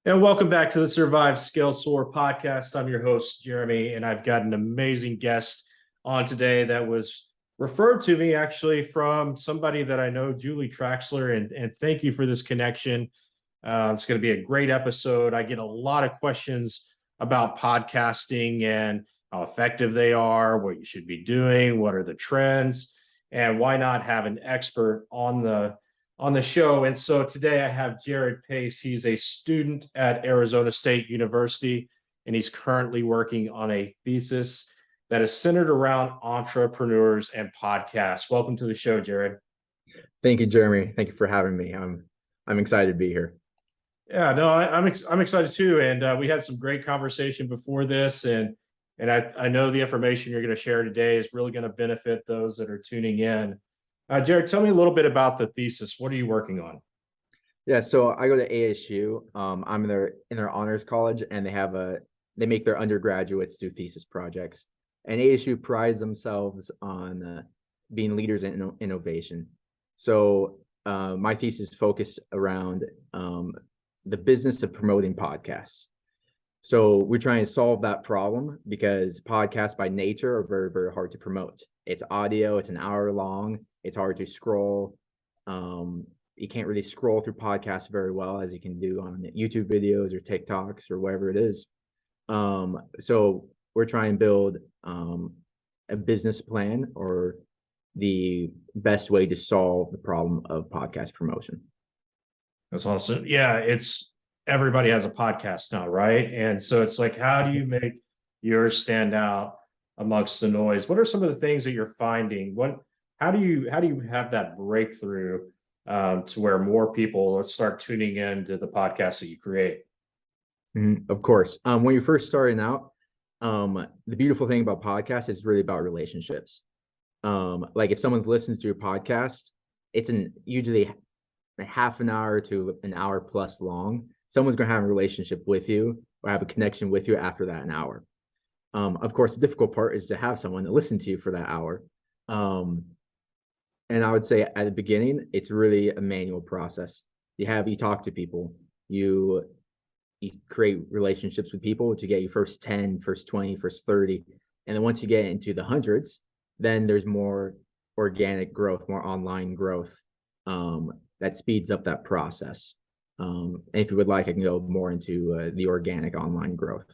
And welcome back to the Survive Scale Soar Podcast. I'm your host, Jeremy, and I've got an amazing guest on today that was referred to me actually from somebody that I know, Julie Traxler, and thank you for this connection. It's going to be a great episode. I get a lot of questions about podcasting and how effective they are, what you should be doing, what are the trends, and why not have an expert on the show. And so today I have Jared Pace. He's a student at Arizona State University, and he's currently working on a thesis that is centered around entrepreneurs and podcasts. Welcome to the show, Jared. Thank you, Jeremy. Thank you for having me. I'm excited to be here. Yeah, no, I'm excited too. And we had some great conversation before this, and I know the information you're going to share today is really going to benefit those that are tuning in. Jared, tell me a little bit about the thesis. What are you working on? Yeah, so I go to ASU. I'm in their honors college, and they make their undergraduates do thesis projects. And ASU prides themselves on being leaders in innovation. So my thesis focused around the business of promoting podcasts. So we're trying to solve that problem because podcasts by nature are very, very hard to promote. It's audio, it's an hour long, it's hard to scroll. You can't really scroll through podcasts very well as you can do on YouTube videos or TikToks or whatever it is. So we're trying to build a business plan or the best way to solve the problem of podcast promotion. That's awesome. Yeah, everybody has a podcast now, right? And so it's like, how do you make yours stand out amongst the noise? What are some of the things that you're finding? How do you have that breakthrough to where more people start tuning in to the podcasts that you create? Of course. When you're first starting out, the beautiful thing about podcasts is really about relationships. Like if someone listens to your podcast, it's usually a half an hour to an hour plus long. Someone's going to have a relationship with you or have a connection with you after that an hour. Of course, the difficult part is to have someone to listen to you for that hour. And I would say at the beginning, it's really a manual process. You talk to people, you create relationships with people to get you first 10, first 20, first 30. And then once you get into the hundreds, then there's more organic growth, more online growth that speeds up that process. And if you would like, I can go more into the organic online growth.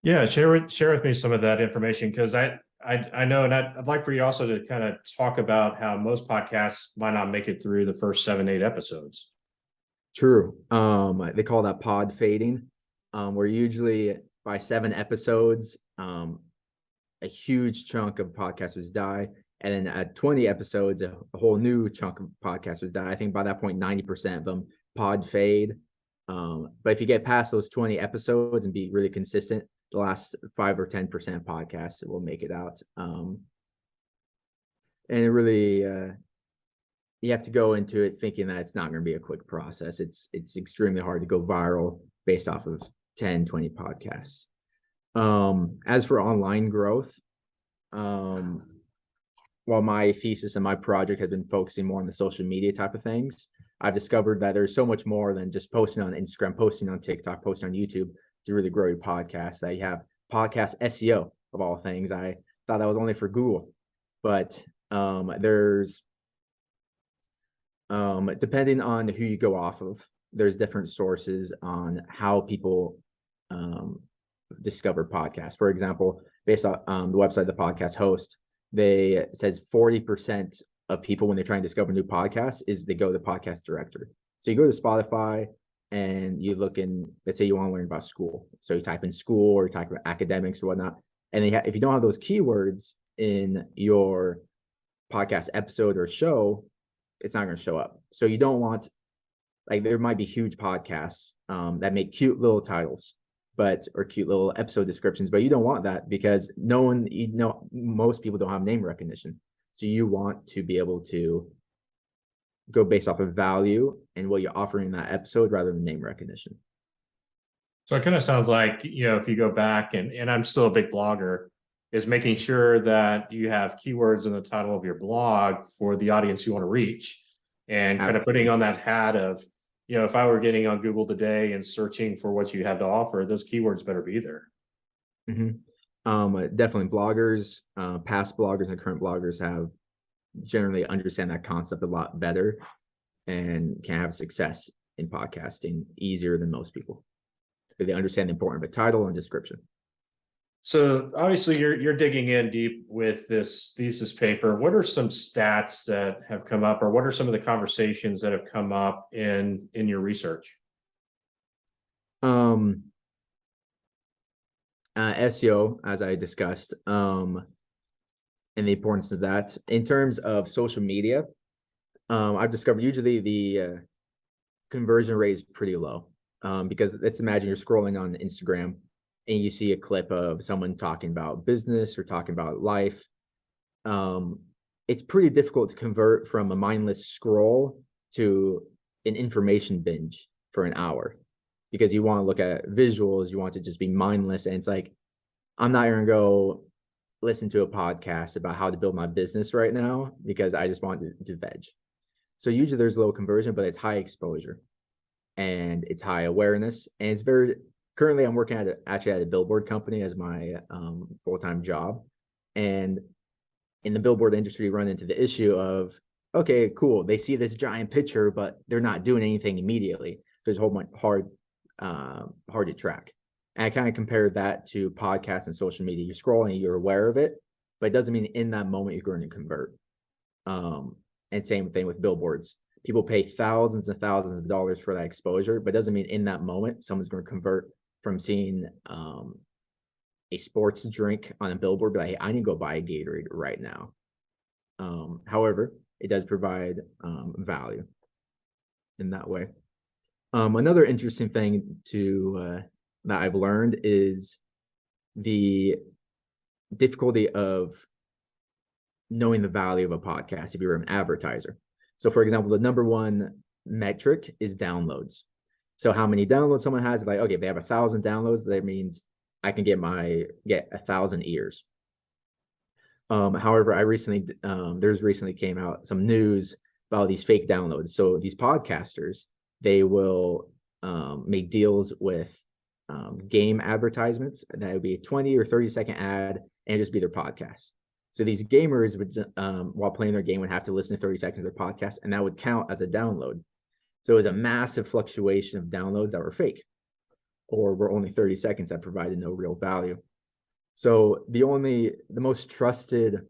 Yeah, share with me some of that information, because I know, and I'd like for you also to kind of talk about how most podcasts might not make it through the first 7-8 episodes. True. They call that podfading, where usually by 7 episodes, a huge chunk of podcasters die. And then at 20 episodes, a whole new chunk of podcasters die. I think by that point, 90% of them pod fade. But if you get past those 20 episodes and be really consistent, the last 5 or 10% podcasts will make it out. And it really, you have to go into it thinking that it's not going to be a quick process. It's extremely hard to go viral based off of 10, 20 podcasts. As for online growth, while my thesis and my project has been focusing more on the social media type of things, I've discovered that there's so much more than just posting on Instagram, posting on TikTok, posting on YouTube to really grow your podcast. That you have podcast SEO of all things. I thought that was only for Google, but there's depending on who you go off of, there's different sources on how people discover podcasts. For example, based on the website the podcast host, they says 40% of people when they're trying to discover new podcasts is they go to the podcast directory. So you go to Spotify and you look in, let's say you want to learn about school. So you type in school or you type in academics or whatnot. And if you don't have those keywords in your podcast episode or show, it's not going to show up. So you don't want, like, there might be huge podcasts that make cute little titles, or cute little episode descriptions, but you don't want that because most people don't have name recognition. So you want to be able to go based off of value and what you're offering in that episode rather than name recognition. So it kind of sounds like, if you go back, and I'm still a big blogger, is making sure that you have keywords in the title of your blog for the audience you want to reach, and kind of putting on that hat of if I were getting on Google today and searching for what you had to offer, those keywords better be there. Definitely bloggers, past bloggers and current bloggers have generally understand that concept a lot better and can have success in podcasting easier than most people. They understand the importance of a title and description. So obviously you're digging in deep with this thesis paper. What are some stats that have come up, or what are some of the conversations that have come up in your research? SEO, as I discussed, and the importance of that. In terms of social media, I've discovered usually the conversion rate is pretty low, because let's imagine you're scrolling on Instagram and you see a clip of someone talking about business or talking about life. It's pretty difficult to convert from a mindless scroll to an information binge for an hour, because you want to look at visuals, you want to just be mindless. And it's like, I'm not going to go listen to a podcast about how to build my business right now because I just want to veg. So usually there's low conversion, but it's high exposure and it's high awareness. And it's currently I'm working at a billboard company as my full-time job. And in the billboard industry, run into the issue of, okay, cool, they see this giant picture, but they're not doing anything immediately. So it's hard to track. And I kind of compare that to podcasts and social media. You're scrolling, you're aware of it, but it doesn't mean in that moment you're going to convert. And same thing with billboards. People pay thousands and thousands of dollars for that exposure, but it doesn't mean in that moment someone's going to convert from seeing a sports drink on a billboard, be like, hey, I need to go buy a Gatorade right now. However, it does provide value in that way. Another interesting thing that I've learned is the difficulty of knowing the value of a podcast if you're an advertiser. So for example, the number one metric is downloads. So how many downloads someone has, like, okay, if they have 1,000 downloads, that means I can get 1,000 ears. However, there's recently came out some news about these fake downloads. So these podcasters, they will make deals with game advertisements, and that would be a 20 or 30-second ad and just be their podcast. So these gamers would, while playing their game, would have to listen to 30 seconds of their podcast, and that would count as a download. So it was a massive fluctuation of downloads that were fake or were only 30 seconds that provided no real value. So the most trusted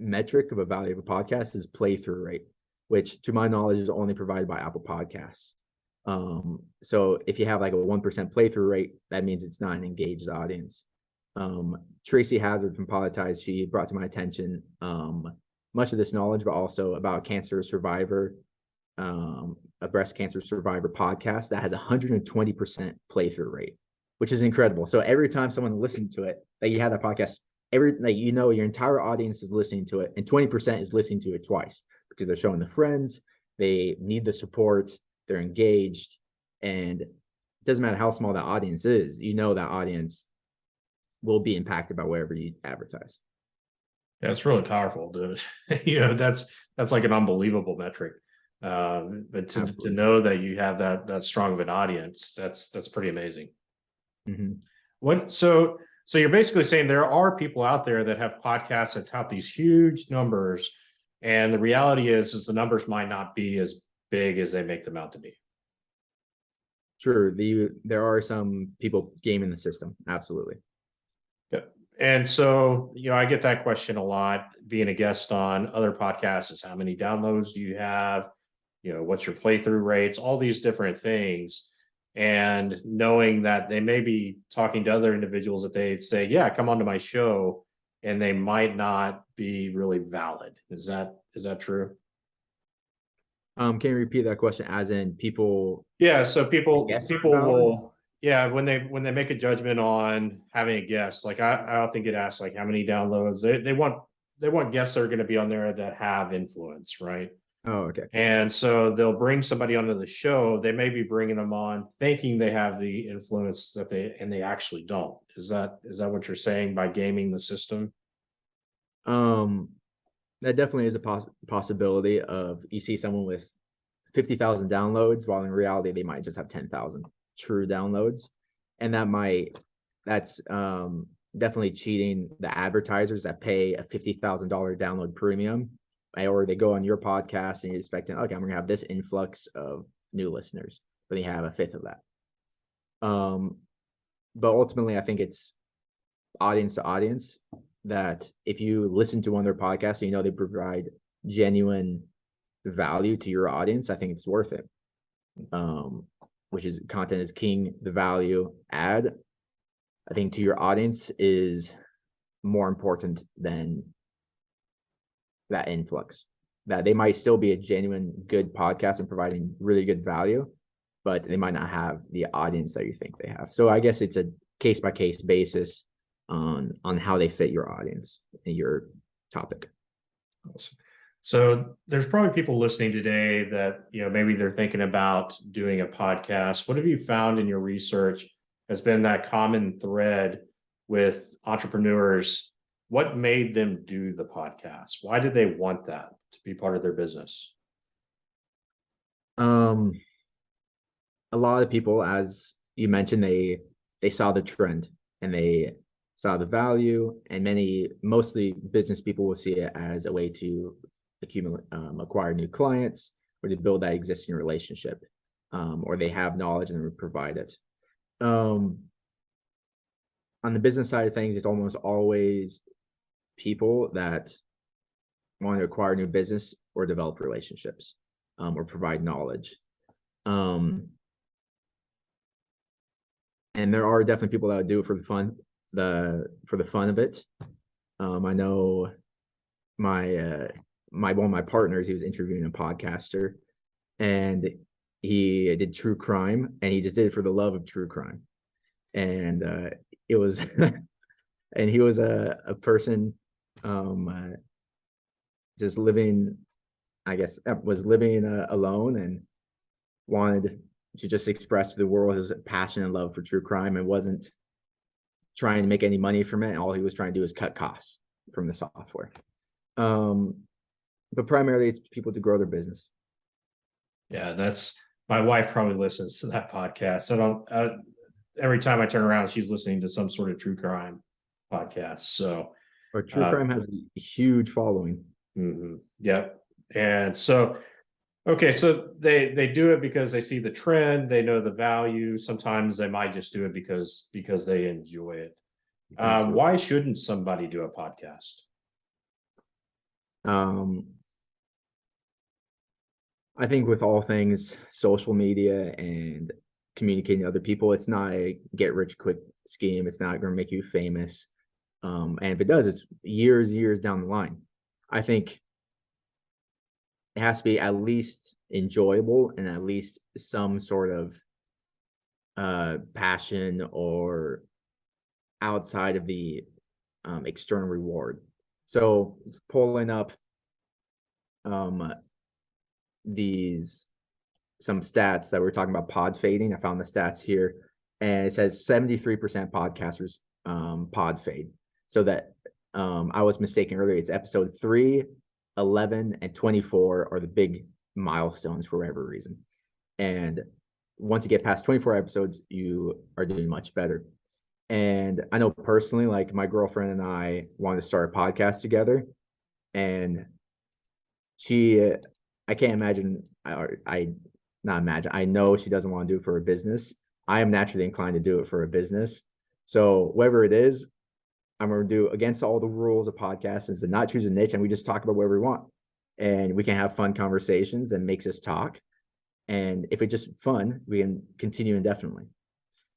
metric of a value of a podcast is playthrough rate, which to my knowledge is only provided by Apple Podcasts. So if you have like a 1% playthrough rate, that means it's not an engaged audience. Tracy Hazard from Politize, she brought to my attention much of this knowledge, but also about cancer survivor, a breast cancer survivor podcast that has 120% playthrough rate, which is incredible. So every time someone listens to it, that you have that podcast, your entire audience is listening to it, and 20% is listening to it twice because they're showing the friends, they need the support, they're engaged, and it doesn't matter how small that audience is, that audience will be impacted by whatever you advertise. Yeah, it's really powerful. That's like an unbelievable metric. But to know that you have that strong of an audience, that's pretty amazing. Mm-hmm. So you're basically saying there are people out there that have podcasts that tout these huge numbers, and the reality is the numbers might not be as big as they make them out to be. True. There are some people gaming the system. Absolutely. Yeah. And so, I get that question a lot being a guest on other podcasts is how many downloads do you have? What's your playthrough rates, all these different things. And knowing that they may be talking to other individuals that they say, yeah, come onto my show, and they might not be really valid. Is that true? Can you repeat that question? As in people? Yeah. So people will, when they make a judgment on having a guest, like I often get asked, like, how many downloads they want guests that are going to be on there that have influence, right? Oh, okay. And so they'll bring somebody onto the show. They may be bringing them on thinking they have the influence that they actually don't. Is that what you're saying by gaming the system? That definitely is a possibility of, you see someone with 50,000 downloads, while in reality, they might just have 10,000 true downloads. And that's definitely cheating the advertisers that pay a $50,000 download premium, or they go on your podcast and you're expecting, okay, I'm going to have this influx of new listeners, but you have a fifth of that. But ultimately, I think it's audience to audience, that if you listen to one of their podcasts and you know they provide genuine value to your audience, I think it's worth it. Which is content is king, the value add, I think, to your audience is more important than that influx. That they might still be a genuine good podcast and providing really good value, but they might not have the audience that you think they have. So I guess it's a case by case basis on how they fit your audience and your topic. Awesome. So there's probably people listening today that, maybe they're thinking about doing a podcast. What have you found in your research has been that common thread with entrepreneurs? What made them do the podcast? Why did they want that to be part of their business? A lot of people, as you mentioned, they saw the trend and they saw the value, and mostly business people will see it as a way to acquire new clients, or to build that existing relationship, or they have knowledge and would provide it. On the business side of things, it's almost always people that want to acquire new business or develop relationships, or provide knowledge. And there are definitely people that would do it for the fun, for the fun of it. I know one of my partners, he was interviewing a podcaster, and he did true crime, and he just did it for the love of true crime. And it was, and he was a person just living, I guess, was living alone, and wanted to just express to the world his passion and love for true crime, and wasn't trying to make any money from it. All he was trying to do is cut costs from the software. But primarily it's people to grow their business. Yeah, my wife probably listens to that podcast. Every time I turn around, she's listening to some sort of true crime podcast. So, or true crime has a huge following. Mm-hmm. Yep. And so, okay, so they do it because they see the trend, they know the value. Sometimes they might just do it because they enjoy it. Why shouldn't somebody do a podcast? I think with all things social media and communicating to other people, it's not a get rich quick scheme. It's not going to make you famous. And if it does, it's years down the line. I think it has to be at least enjoyable and at least some sort of passion or outside of the external reward. So pulling up some stats that we're talking about pod fading. I found the stats here, and it says 73% podcasters pod fade. So that I was mistaken earlier. It's episode 3, 11, and 24 are the big milestones for whatever reason. And once you get past 24 episodes, you are doing much better. And I know personally, like my girlfriend and I wanted to start a podcast together, and I can't imagine, I know she doesn't want to do it for a business. I am naturally inclined to do it for a business. So whatever it is, I'm going to do against all the rules of podcasts, is to not choose a niche, and we just talk about whatever we want, and we can have fun conversations and makes us talk. And if it's just fun, we can continue indefinitely.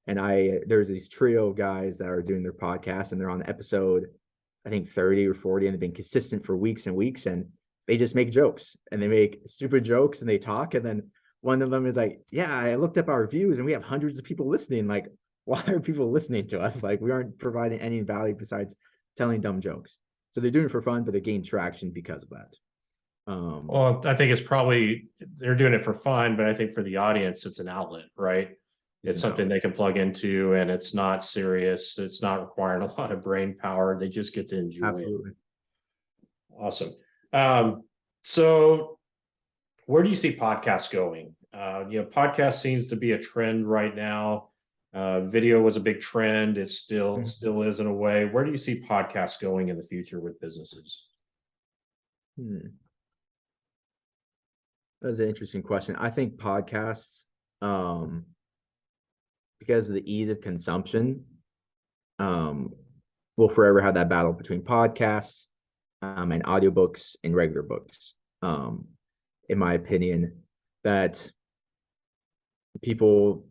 And there's this trio of guys that are doing their podcast, and they're on episode, I think 30 or 40, and they've been consistent for weeks and weeks, and they just make jokes, and they make stupid jokes, and they talk. And then one of them is like, yeah, I looked up our reviews and we have hundreds of people listening. Like, why are people listening to us? Like, we aren't providing any value besides telling dumb jokes. So they're doing it for fun, but they gain traction because of that. Well, I think they're doing it for fun, but I think for the audience, it's an outlet, right? It's something they can plug into, and it's not serious. It's not requiring a lot of brain power. They just get to enjoy Absolutely. it. Awesome. So where do you see podcasts going? Podcast seems to be a trend right now. Video was a big trend. It still is in a way. Where do you see podcasts going in the future with businesses? That's an interesting question. I think podcasts, because of the ease of consumption, will forever have that battle between podcasts and audiobooks and regular books. In my opinion, that people,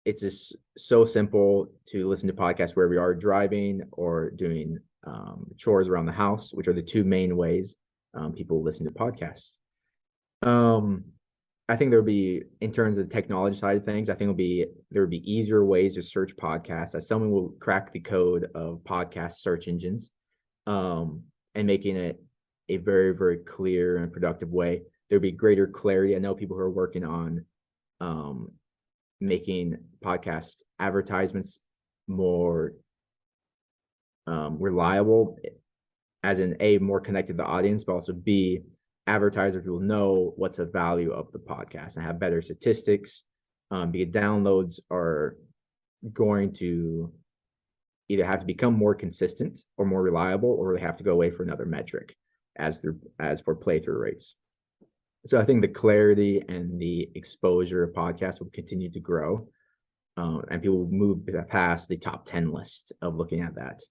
it's just so simple to listen to podcasts wherever you are, driving or doing chores around the house, which are the two main ways people listen to podcasts. I think there'll be, in terms of the technology side of things, I think there will be easier ways to search podcasts, as someone will crack the code of podcast search engines, and making it a very, very clear and productive way. There'll be greater clarity. I know people who are working on making podcast advertisements more reliable, as in A, more connected to the audience, but also B, advertisers will know what's the value of the podcast and have better statistics, because downloads are going to either have to become more consistent or more reliable, or they have to go away for another metric as for playthrough rates. So I think the clarity and the exposure of podcasts will continue to grow, and people will move past the top 10 list of looking at that,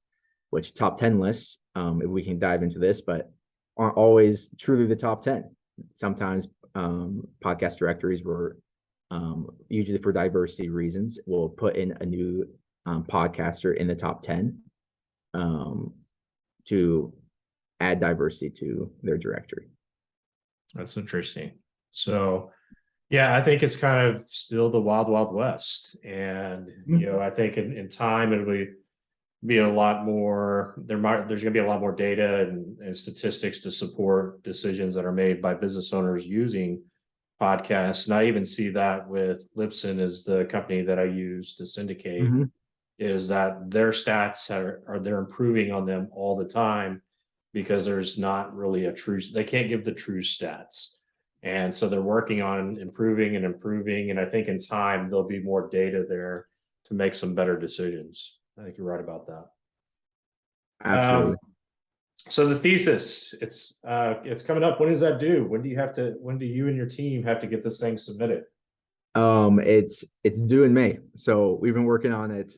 which top 10 lists, if we can dive into this, but aren't always truly the top 10. Sometimes podcast directories were, usually for diversity reasons, will put in a new podcaster in the top 10 to add diversity to their directory. That's interesting. So, yeah, I think it's kind of still the wild, wild west. And, I think in time, it'll be a lot more, there's going to be a lot more data and statistics to support decisions that are made by business owners using podcasts. And I even see that with Libsyn, is the company that I use to syndicate, is that their stats they're improving on them all the time, because there's not really they can't give the true stats. And so they're working on improving. And I think in time, there'll be more data there to make some better decisions. I think you're right about that. Absolutely. So the thesis, it's coming up. When does that due? When do you and your team have to get this thing submitted? It's due in May. So we've been working on it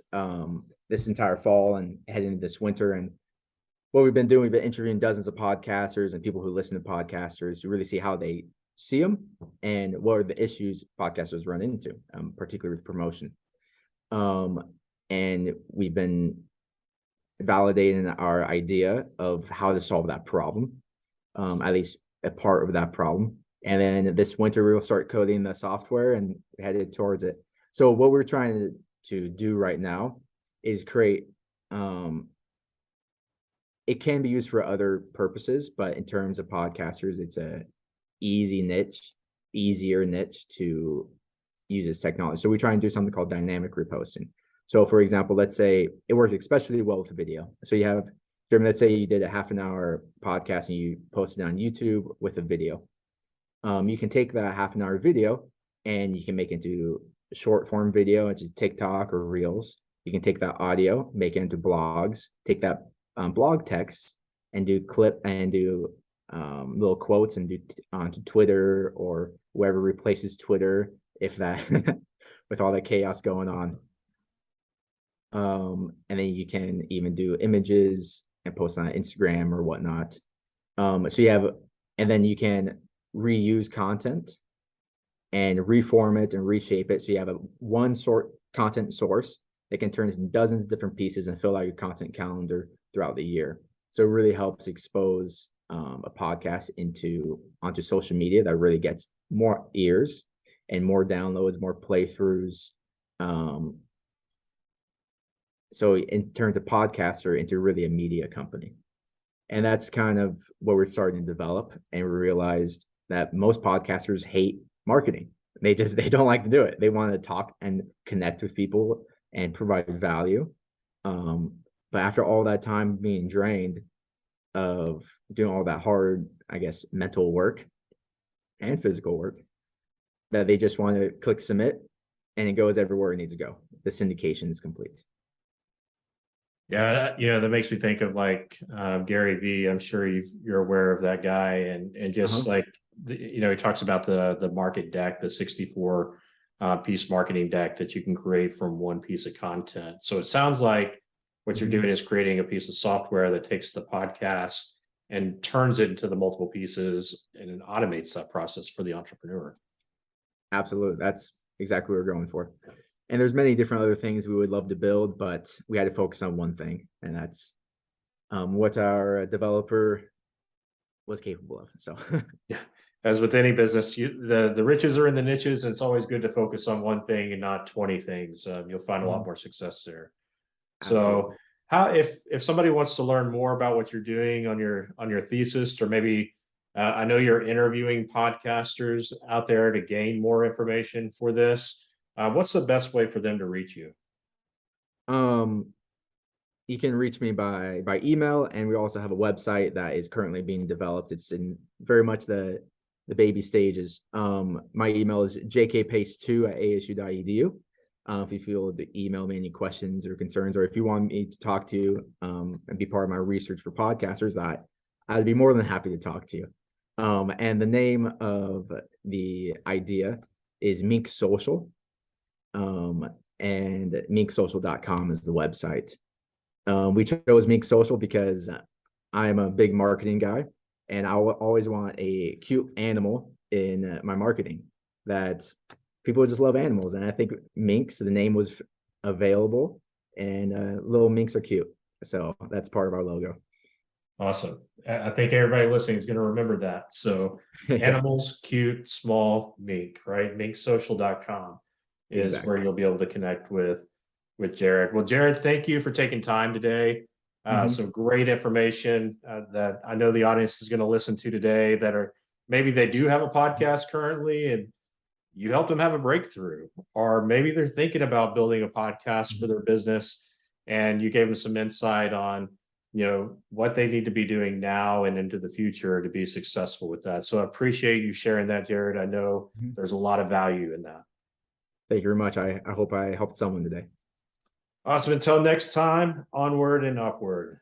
this entire fall and heading into this winter. And what we've been doing, we've been interviewing dozens of podcasters and people who listen to podcasters to really see how they see them and what are the issues podcasters run into, particularly with promotion. And we've been validating our idea of how to solve that problem, at least a part of that problem. And then this winter, we will start coding the software and headed towards it. So what we're trying to do right now is create, it can be used for other purposes, but in terms of podcasters, it's a easier niche to use this technology. So we try and do something called dynamic reposting. So for example, let's say it works especially well with video. So let's say you did a half an hour podcast and you posted on YouTube with a video. You can take that half an hour video and you can make it into short form video into TikTok or Reels. You can take that audio, make it into blogs, take that blog text and do clip and do little quotes and do onto Twitter or whoever replaces Twitter, if that with all the chaos going on. And then you can even do images and post on Instagram or whatnot. And then you can reuse content and reform it and reshape it. So you have one content source that can turn into dozens of different pieces and fill out your content calendar throughout the year. So it really helps expose a podcast onto social media that really gets more ears and more downloads, more playthroughs. So in terms of podcaster, into really a media company. And that's kind of what we're starting to develop. And we realized that most podcasters hate marketing. They don't like to do it. They want to talk and connect with people and provide value. But after all that time being drained of doing all that hard, I guess, mental work, and physical work that they just want to click submit and it goes everywhere it needs to go. The syndication is complete. Yeah, that makes me think of like Gary Vee. I'm sure you're aware of that guy, and just like he talks about the market deck, the 64 piece marketing deck that you can create from one piece of content. So it sounds like what you're doing is creating a piece of software that takes the podcast and turns it into the multiple pieces and it automates that process for the entrepreneur. Absolutely. That's exactly what we're going for. And there's many different other things we would love to build, but we had to focus on one thing, and that's what our developer was capable of. So yeah, as with any business, the riches are in the niches, and it's always good to focus on one thing and not 20 things. You'll find a lot more success there. Absolutely. So how, if somebody wants to learn more about what you're doing on your thesis, or maybe I know you're interviewing podcasters out there to gain more information for this, what's the best way for them to reach you? You can reach me by email, and we also have a website that is currently being developed. It's in very much the baby stages. My email is jkpace2@asu.edu. If you feel to email me any questions or concerns, or if you want me to talk to you and be part of my research for podcasters, I'd be more than happy to talk to you. And the name of the idea is Mink Social. And minksocial.com is the website. We chose Mink Social because I'm a big marketing guy, and I will always want a cute animal in my marketing. That people just love animals, and I think minks, the name was available, and little minks are cute, so that's part of our logo. Awesome. I think everybody listening is going to remember that. So animals, cute, small, mink, right? Minksocial.com is where you'll be able to connect with Jared. Well, Jared, thank you for taking time today. Some great information that I know the audience is going to listen to today, that are maybe they do have a podcast currently and you helped them have a breakthrough, or maybe they're thinking about building a podcast for their business and you gave them some insight on what they need to be doing now and into the future to be successful with that. So I appreciate you sharing that, Jared. I know there's a lot of value in that. Thank you very much. I hope I helped someone today. Awesome. Until next time, onward and upward.